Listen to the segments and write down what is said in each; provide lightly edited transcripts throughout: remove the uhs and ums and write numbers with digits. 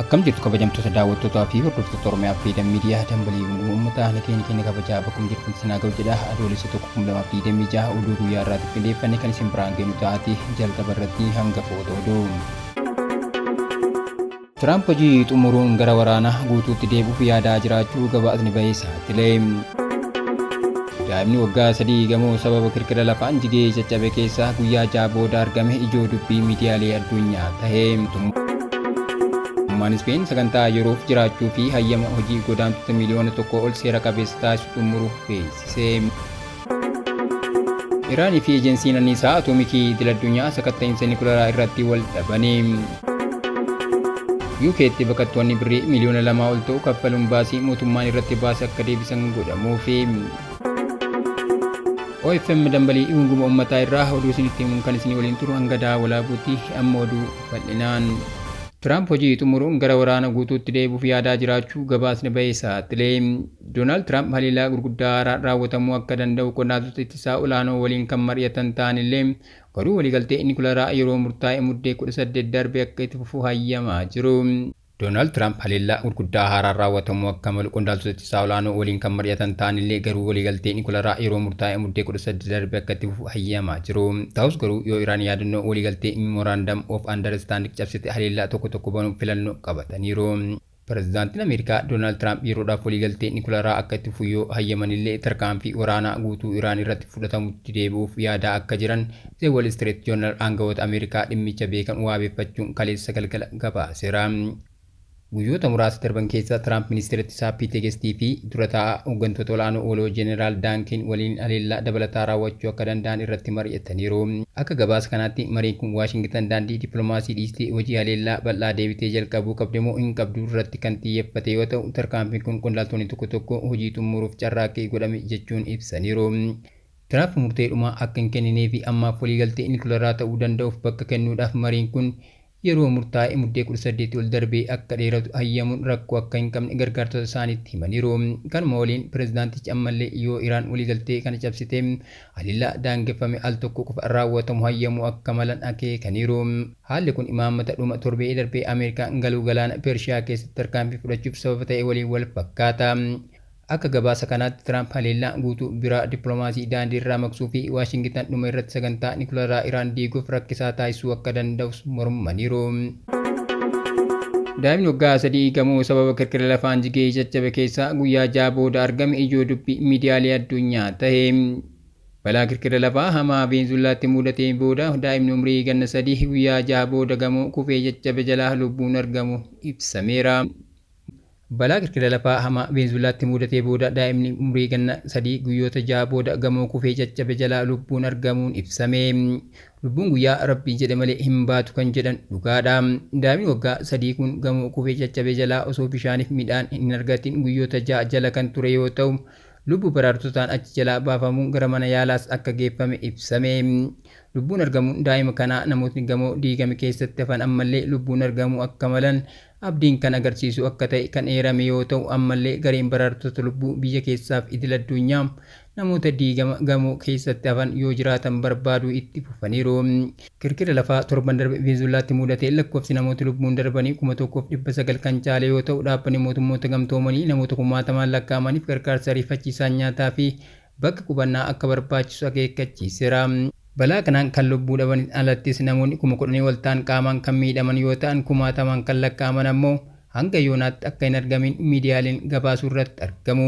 Akkam jirtu kabajamtoota daawwattootaa fi hordoftoota Oromiyaa fi miidiyaa dambalii uummataa keenya kabajaa bakkum jirtan sinaa ga'u jedha adoolessa 2026 oduu guyyaa irraatti qindeeffanne kan isin biraan geenyu ta'ati jalqaba irratti hanga footoo oduu. Tiraamp hojii xumuruun gara waraana guutuutti deebi'uuf yaadaa jiraachuu gabaasni bahee saaxilee. Daa'imni waggaa 3 gamoo sababa kirkira lafaan jigee caccabe keessaa guyyaa 6 booda argame ijoo dubbii miidiyaalee addunyaa ta'ee. Speen sagantaa yeroof jiraachuu fi hayyama hojii godaantota miliyoona 1 ol seera qabeessa taasisu xumuruuf beeksise. Iraanii fi ejensiin anniisaa atoomikii idil-addunyaa sakatta'insa nikulaaraa irratti wal dhabanii. UK'tti baqattoonni birrii miliyoona 2 ol ta'u kaffaluun baasii mootummaan irratti baase akka deebisan godhamuufi. OFM dambalii dhunguma uummataa irraa oduu isinitti himuun kan isinii waliin turu hanga daawwalaabuutti amma oduu bal'inaan. Tiraamp hojii xumuruun gara waraana guutuutti deebi'uuf yaadaa jiraachuu gabaasni bahee saaxilee. Doonaald Tiraamp haliilaa gurguddaa raawwatamuu akka danda'u qondaaltota ittisaa olaanoo waliin kan mari'atan ta'anillee garuu waliigaltee nikulaaraa yeroo murtaa'e muddee 18 darbe akka itti fufu hayyamaa jiru. Doonaald Tiraamp haliilaa gurguddaa haaraan raawwatamuu akka malu qondaaltota ittisaa olaanoo waliin kan mari'atan ta'anillee garuu waliigaltee nikulaaraa yeroo murtaa'e muddee 18 darbe akka itti fufu hayyamaa jiru. Ta'us garuu yoo Iraan yaadannoo waliigaltee Memorandum of Understanding cabsite haliilaa tokko banuuf filannoo qabataniiru. Pireezidaantiin Ameerikaa Doonaald Tiraamp yeroodhaaf waliigaltee nikulaaraa akka itti fufu yoo hayyamanillee tarkaanfii waraanaa guutuu Iraan irratti fudhatamutti deebi'uuf yaadaa akka jiran The Wall Street Journal aangawoota Ameerikaa dhimmicha beekan waabeeffachuun kaleessa galgala gabaaseera. Guyyoota muraasa darban keessa Tiraamp ministeera ittisaa Piit Hegestii fi dura taa'aa hooggantoota olaanoo waloo Jeneraal Daankin waliin haleellaa dabalataa raawwachuu akka danda'an irratti mari'ataniiru. Akka gabaasa kanaatti mariin kun Waashingtan daandii dippiloomaasii dhiistee hojii haleellaa bal'aa deebitee jalqabuu qabde moo hin qabdu irratti kan xiyyeeffate yoo ta'u tarkaanfiin kun qondaaltonni tokko hojii xumuruuf carraaqqii godhame jechuun ibsaniiru. Tiraamp murteedhuma akka hin kenninee fi ammaaf waliigaltee nikulaaraa ta'uu danda'uuf bakka kennuudhaaf mariin kun yeroo murtaa'e muddee 18 ol darbee akka dheeratu hayyamuun rakkoo akka hin qabne gargaartota isaaniitti himaniiru. Kanuma waliin pireezidaantichi ammallee yoo Iraan waliigaltee kana cabsite haliillaa daangeffame al tokko qofa raawwatamu hayyamuu akka malan akeekaniiru. Haalli kun imaammata dhuma torbee darbee Ameerikaan galuu galaana Pershiyaa keessatti tarkaanfii fudhachuuf sababa ta'e waliin wal fakkaata. Akka gabaasa kanaatti Tiraamp haleellaa guutuu biraa dippiloomaasii daandii irraa maqsuu fi Waashingtan dhuma irratti sagantaa nikulaaraa Iraan diiguuf rakkisaa taasisuu akka danda'us mormaniiru. Daa'imni waggaa 3 gamoo sababa kirkira lafaan jigee caccabe keessaa guyyaa 6 booda argame ijoo dubbii miidiyaalee addunyaa ta'e. Balaa kirkira lafaa hamaa Venezuelaatti mudatee booda daa'imni umrii ganna 3 guyyaa 6 booda gamoo kufee caccabe jalaa lubbuun argamu ibsameera. Balaa kirkira lafaa hamaa Venezuelaatti mudatee booda daa'imni umrii ganna 3 guyyoota 6 booda gamoo kufee caccabe jalaa lubbuun argamuun ibsame. Lubbuun guyyaa rabbii jedhe malee hin baatu kan jedhan dhugaadha. Daa'imni waggaa 3 kun gamoo kufee caccabe jalaa osoo bishaaniif midhaan hin argatin guyyoota 6 jala kan ture yoo ta'u lubbuu baraartotaan achi jalaa baafamuun gara mana yaalaas akka geeffame ibsame. Lubbuun argamuun daa'ima kanaa namootni gamoo diigame keessatti hafan ammallee lubbuun argamuu akka malan abdiin kan agarsiisu akka ta'e kan eerame yoo ta'u ammallee gareen baraartota lubbuu biyya keessaaf idil-addunyaa namoota diigama gamoo keessatti hafan yoo jiraatan barbaaduu itti fufaniiru. Kirkira lafaa torban darbe Venezuelaatti mudatee lakkoofsi namoota lubbuun darbanii 1900 kan caale yoo ta'u dhaabbanni mootummoota gamtoomanii namoota 1000 lakkaa'amaniif gargaarsa ariifachiisaa nyaataa fi bakka qubannaa akka barbaachisu akeekkachiiseera. Balaa kanaan kan lubbuu dhaban alattis namoonni 10,000 ol ta'an qaamaan kan miidhaman yoo ta'an 10,000 kan lakkaa'aman ammoo hanga yoonaatti akka hin argamin miidiyaaleen gabaasuu irratti argamu.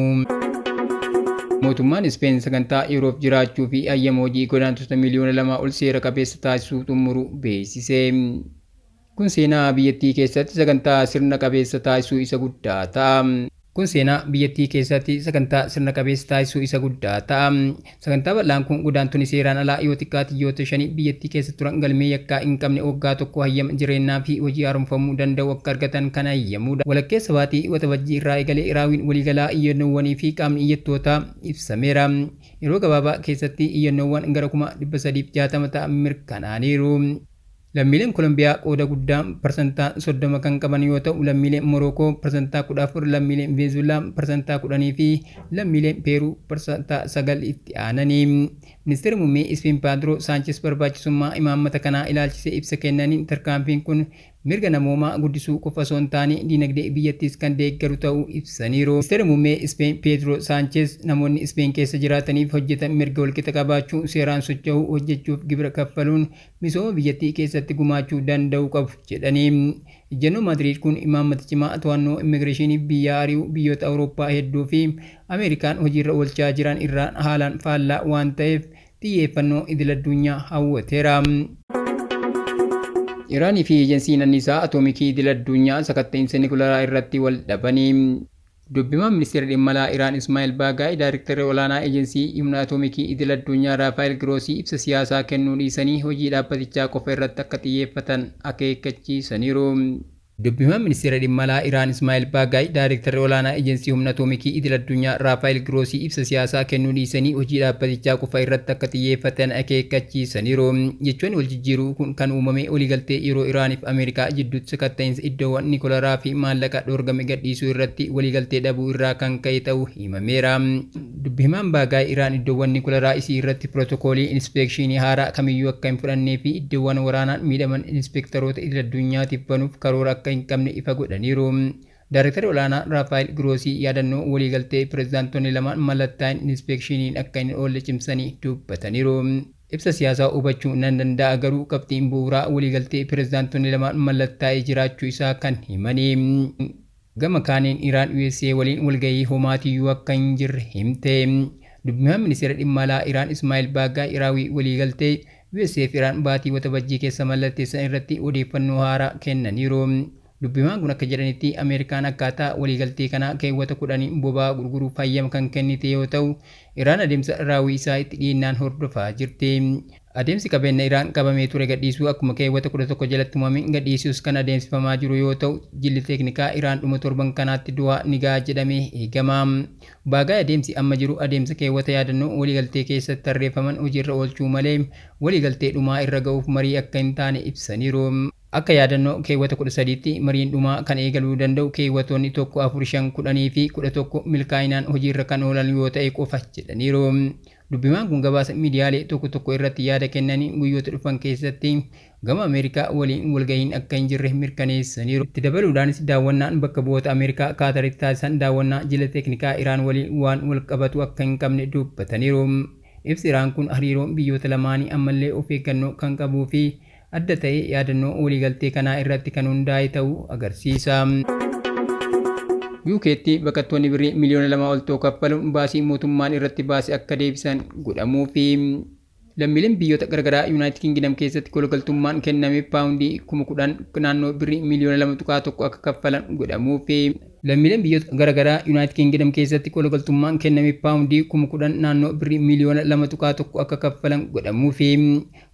Mootummaan Speen sagantaa yeroof jiraachuu fi hayyama hojii godaantota miliyoona 2 ol seera qabeessa taasisuu xumuruu beeksise. Kun seenaa biyyattii keessatti sagantaa sirna qabeessa taasisuu isa guddaa ta'a. Sagantaa bal'aan kun godaantonni seeraan alaa yoo xiqqaate biyyoota 5 biyyattii keessa turan galmee yakkaa hin qabne waggaa tokko hayyama jireenyaa fi hojii haaromfamuu danda'u akka argatan kan hayyamudha. Walakkeessa baatii waxabajjii irraa eegalee raawwiin waliigalaa iyyannoowwanii fi qaamni iyyattootaa ibsameera. Yeroo gabaabaa keessatti iyyannoowwan gara 360 ta'an mirkanaa'aniiru. Lammiileen Kolumbiyaa qooda guddaa parsantaa 30 kan qaban yoo ta'u lammiileen Morookoo parsantaa 14, lammiileen Venezuelaa parsantaa 10 fi lammiileen Peeruu parsantaa 9 itti aananii. Ministeerri muummee Speen Pedro Sánchez barbaachisummaa imaammata kanaa ilaalchisee ibsa kennaniin tarkaanfiin kun mirga namoomaa guddisuu qofa osoo hin taane dinagdee biyyattiis kan deeggaru ta'uu ibsaniiru. Ministeerri muummee Ispeen Pedro Sanchez namoonni Ispeen keessa jiraataniif hojjetan mirga walqixa qabaachuu, seeraan socho'uu, hojjechuuf gibira kaffaluun misooma biyyattii keessatti gumaachuu danda'u qabu jedhanii. Ejjennoo Maadiriid kun imaammata cimaa to'annoo immigireeshinii biyya ari'uu biyyoota Awurooppaa hedduu fi Ameerikaan hojiirra oolchaa jiran irraan haalaan faallaa waan ta'eef xiyyeeffannoo idil-addunyaa hawwateera. Iraanii fi ejensiin anniisaa atoomikii idil-addunyaa sakatta'insa nikulaaraa irratti wal dhabanii. Dubbimaan ministeera dhimma alaa Iraan Ismaa'eel Baagaay Daayirektarri olaanaa ejensii humna atoomikii idil-addunyaa Raafaayil Giroosii ibsa siyaasaa kennuu dhiisanii hojii dhaabbatichaa qofa irratti akka xiyyeeffatan akeekkachiisaniiru. Dubbimaan ministeera dhimma alaa Iraan Ismaa'eel Baagaay Daayirektarri olaanaa ejensii humna atoomikii idil-addunyaa Raafaayil Giroosii ibsa siyaasaa kennuu dhiisanii hojii dhaabbatichaa qofa irratti akka xiyyeeffatan akeekkachiisaniiru. Jechoonni wal jijjiiruu kun kan uumame waliigaltee yeroo Iraanii fi Ameerikaa jidduutti sakatta'insa iddoowwan nikulaaraa fi maallaqa dhoorgame gadhiisuu irratti waliigaltee dhabuu irraa kan ka'e ta'uu himameera. Dubbimaan Baagaay Iraan iddoowwan nikulaaraa isii irratti pirootokoolii inspeekshinii haaraa kamiyyuu akka hin fudhannee fi iddoowwan waraanaan miidhaman inspektaroota idil-addunyaatiif banuuf karoora akka hin qabne ifa godhaniiru. Daayirektarri olaanaa Raafaayil Giroosii yaadannoo waliigaltee pireezidaantonni lamaan mallattaa'in inspeekshiniin akka hin oolle cimsanii dubbataniiru. Ibsa siyaasaa hubachuu nan danda'a garuu qabxiin bu'uuraa waliigaltee pireezidaantonni lamaan mallattaa'ee jiraachuu isaa kan himanii. Gama kaaniin Iraan USA waliin walgahii homaatiyyuu akka hin jirre himte. Dubbimaan ministeera dhimma alaa Iraan Ismaa'eel Baagaay Iraawii waliigaltee USA fi Iraan baatii waxabajjii keessa mallatteessan irratti odeeffannoo haaraa kennaniiru. Dubbimaan kun akka jedhanitti Ameerikaan akkaataa waliigaltee kanaa keewwata 10 boba'aa gurguruuf hayyama kan kennite yoo ta'u, Iraan adeemsa raawwii isaa itti dhiinnaan hordofaa jirti. Adeemsi qabeenya Iraan qabamee ture gadhiisuu akkuma keewwata 11 jalatti himame gadhiisuus kan adeemsifamaa jiru yoo ta'u, jilli teeknikaa Iraan dhuma torban kanaatti du'aa ni ga'a jedhamee eegama. Baagaay adeemsi amma jiru adeemsa keewwata yaadannoo waliigaltee keessatti tarreeffaman hojiirra oolchuu malee waliigaltee dhumaa irra ga'uuf marii akka hin taane ibsaniiru. Akka yaadannoo keewwata 13tti mariin dhumaa kan eegaluu danda'u keewwatoonni 1, 4, 5, 10 fi 11 milkaa'inaan hojiirra kan oolan yoo ta'e qofa jedhaniiru. Dubbimaan kun gabaasa miidiyaalee tokko irratti yaada kennanii guyyoota dhufan keessatti gama Ameerikaa waliin walgahiin akka hin jirre mirkaneessaniiru. Itti dabaluudhaanis daawwannaan bakka bu'oota Ameerikaa Kaataritti taasisan daawwannaa jila teeknikaa Iraan waliin waan wal qabatu akka hin qabne dubbataniiru. Ibsi Iraan kun hariiroon biyyoota lamaanii ammallee of eeggannoo kan qabuu fi adda ta'e yaadannoo waliigaltee kanaa irratti kan hundaa'e ta'uu agarsiisa. UK'tti baqattoonni birrii miliyoona 2 ol ta'u kaffaluun baasii mootummaan irratti baase akka deebisan godhamuu fi lammiileen biyyoota garaagaraa Yuunaayitid Kingdom keessatti kologaltummaan kenname paawundii 10,000 naannoo birrii miliyoona 2.1 akka kaffalan godhamuu fi lammiileen biyyoota garaagaraa Yuunaayitid Kingdom keessatti kologaltummaan kenname paawundii 10,000 naannoo birrii miliyoona 2.1 akka kaffalan godhamuu fi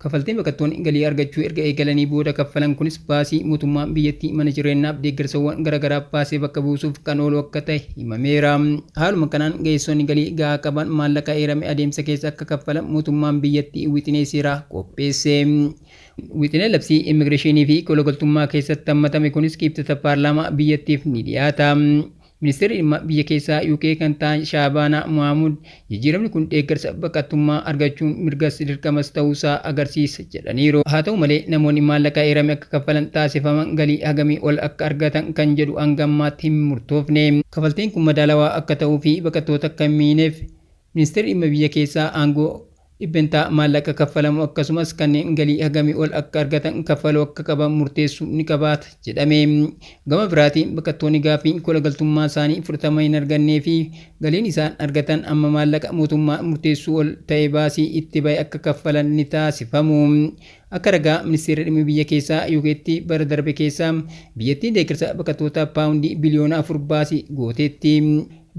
kaffaltiin baqattoonni galii argachuu erga eegalanii booda kaffalan kunis baasii mootummaan biyyattii mana jireenyaaf deeggarsawwan garaagaraa baasee bakka buusuuf kan oolu akka ta'e himameera. Haaluma kanaan ga'eessonni galii gahaa qaban maallaqa eerame adeemsa keessa akka kaffalan mootummaan biyyattii wixinee seeraa qopheesse. Wixinee labsii immigireeshinii fi kologaltummaa keessatti hammatame kunis kibxata paarlaamaa biyyattiif ni dhiyaata. Ministeerri dhimma biyya keessaa UK kan ta'an Shaabaanaa Mohaamud jijjiiramni kun deeggarsa baqattummaa argachuun mirgas dirqamas ta'uusaa agarsiisa jedhaniiru. Haa ta'u malee namoonni maallaqa eerame akka kaffalan taasifaman galii hagamii ol akka argatan kan jedhu hanga ammaatti hin murtoofne. Kaffaltiin kun madaalawaa akka ta'uu fi baqattoota akka hin miineef ministeerri dhimma biyya keessaa aangoo dhibbentaa maallaqa kaffalamu akkasumas kanneen galii hagamii ol akka argatan kaffaluu akka qaban murteessuu ni qabaata jedhame. Gama biraatiin baqattoonni gaaffii kologaltummaa isaanii fudhatama hin argannee fi galiin isaan argatan amma maallaqa mootummaa murteessuu ol ta'e baasii itti ba'e akka kaffalan ni taasifamu. Akka ragaa ministeerri dhimma biyya keessaa UK'tti bara darbe keessaa biyyattiin deeggarsa baqattoota paawundii biliyoona 4 baasii gooteetti.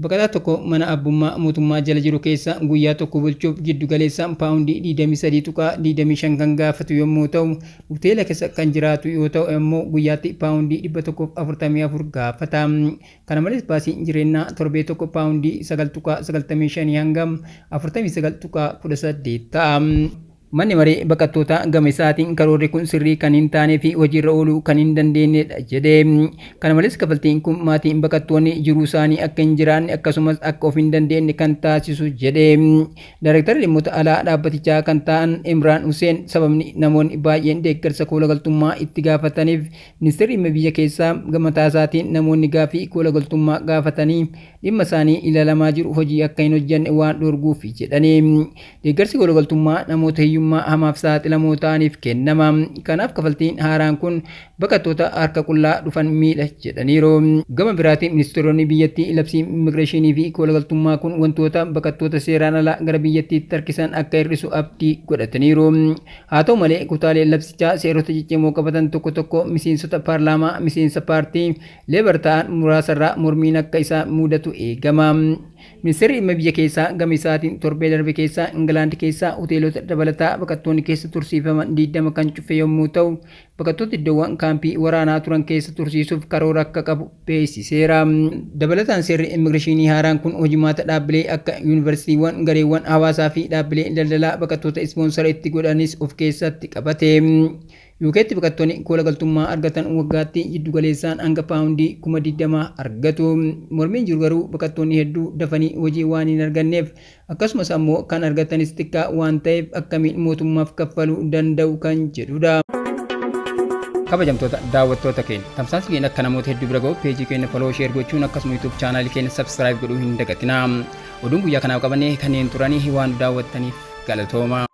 Baqataa tokko mana abbummaa mootummaa jala jiru keessa guyyaa tokko bulchuuf jiddu galeessaan paawundii 23.25 kan gaafatu yommuu ta'u, hoteela keessa kan jiraatu yoo ta'u immoo guyyaatti paawundii 144 gaafata. Kana malees baasiin jireenyaa torbee tokko paawundii 9.95 hanga 49.18 ta'a. Manni maree baqattoota gama isaatiin karoorri kun sirrii kan hin taanee fi hojiirra ooluu kan hin dandeenyedha jedhee. Kana malees kafaltiin kun maatiin baqattoonni jiruu isaanii akka hin jiraanne akkasumas akka of hin dandeenye kan taasisu jedhee. Daayirektarri dhimmoota alaa dhaabbatichaa kan ta'an Imraan Huseen sababni namoonni baay'een deeggarsa koolagaltummaa itti gaafataniif ministeerri dhimma biyya keessaa mataa isaatiin namoonni gaaffii koolagaltummaa gaafatanii dhimma isaanii ilaalamaa jiru hojii akka hin hojjenne waan dhorguuf jedhanii. Deeggarsi koolagaltummaa namoota hiyyummaa hamaaf saaxilamoo ta'aniif kennama. Kanaaf kafaltiin haaraan kun baqattoota harka qullaa dhufan miidha jedhaniiru. Gama biraatiin ministeeronni biyyattii labsii immigireeshinii fi koolagaltummaa kun wantoota baqattoota seeraan alaa gara biyyattiitti harkisan akka hir'isu abdii godhataniiru. Haa ta'u malee kutaalee labsichaa seerota ciccimoo qabatan tokko tokko miseensota paarlaamaa miseensa paartii leebar ta'an muraasarraa mormiin akka isa mudatu eegama. Ministeerri dhimma biyya keessaa gama isaatiin torbee darbe keessaa Ingilaand keessaa hoteelota dabalataa baqattoonni keessa tursiifaman 20 kan cufe yommuu ta'u baqattoota iddoowwan kaampii waraanaa turan keessa tursiisuuf karoora akka qabu beeksiseera. Dabalataan seerri immigireeshinii haaraan kun hojimaata dhaabbilee akka yuunivarsiitiiwwan gareewwan hawaasaa fi dhaabbilee daldalaa baqattoota ispoonsara itti godhanis of keessatti qabate. UK'tti baqattoonni koolagaltummaa argatan waggaatti jiddu galeessaan hanga paawundii 20,000 argatu. Mormiin jiru garuu baqattoonni hedduu dafanii hojii waan hin arganneef akkasumas ammoo kan argatanis xiqqaa waan ta'eef akkamiin mootummaaf kaffaluu danda'u kan jedhudha. Kabajamtoota daawwattoota keenya tamsaasni keenya akka namoota hedduu bira ga'u peejii keenya follow share gochuun akkasuma YouTube chaanaalii keenya subscribe godhuu hin dagatinaa. Oduun guyyaa kanaaf qabannee kanneen turanii waan daawwattaniif galatooma.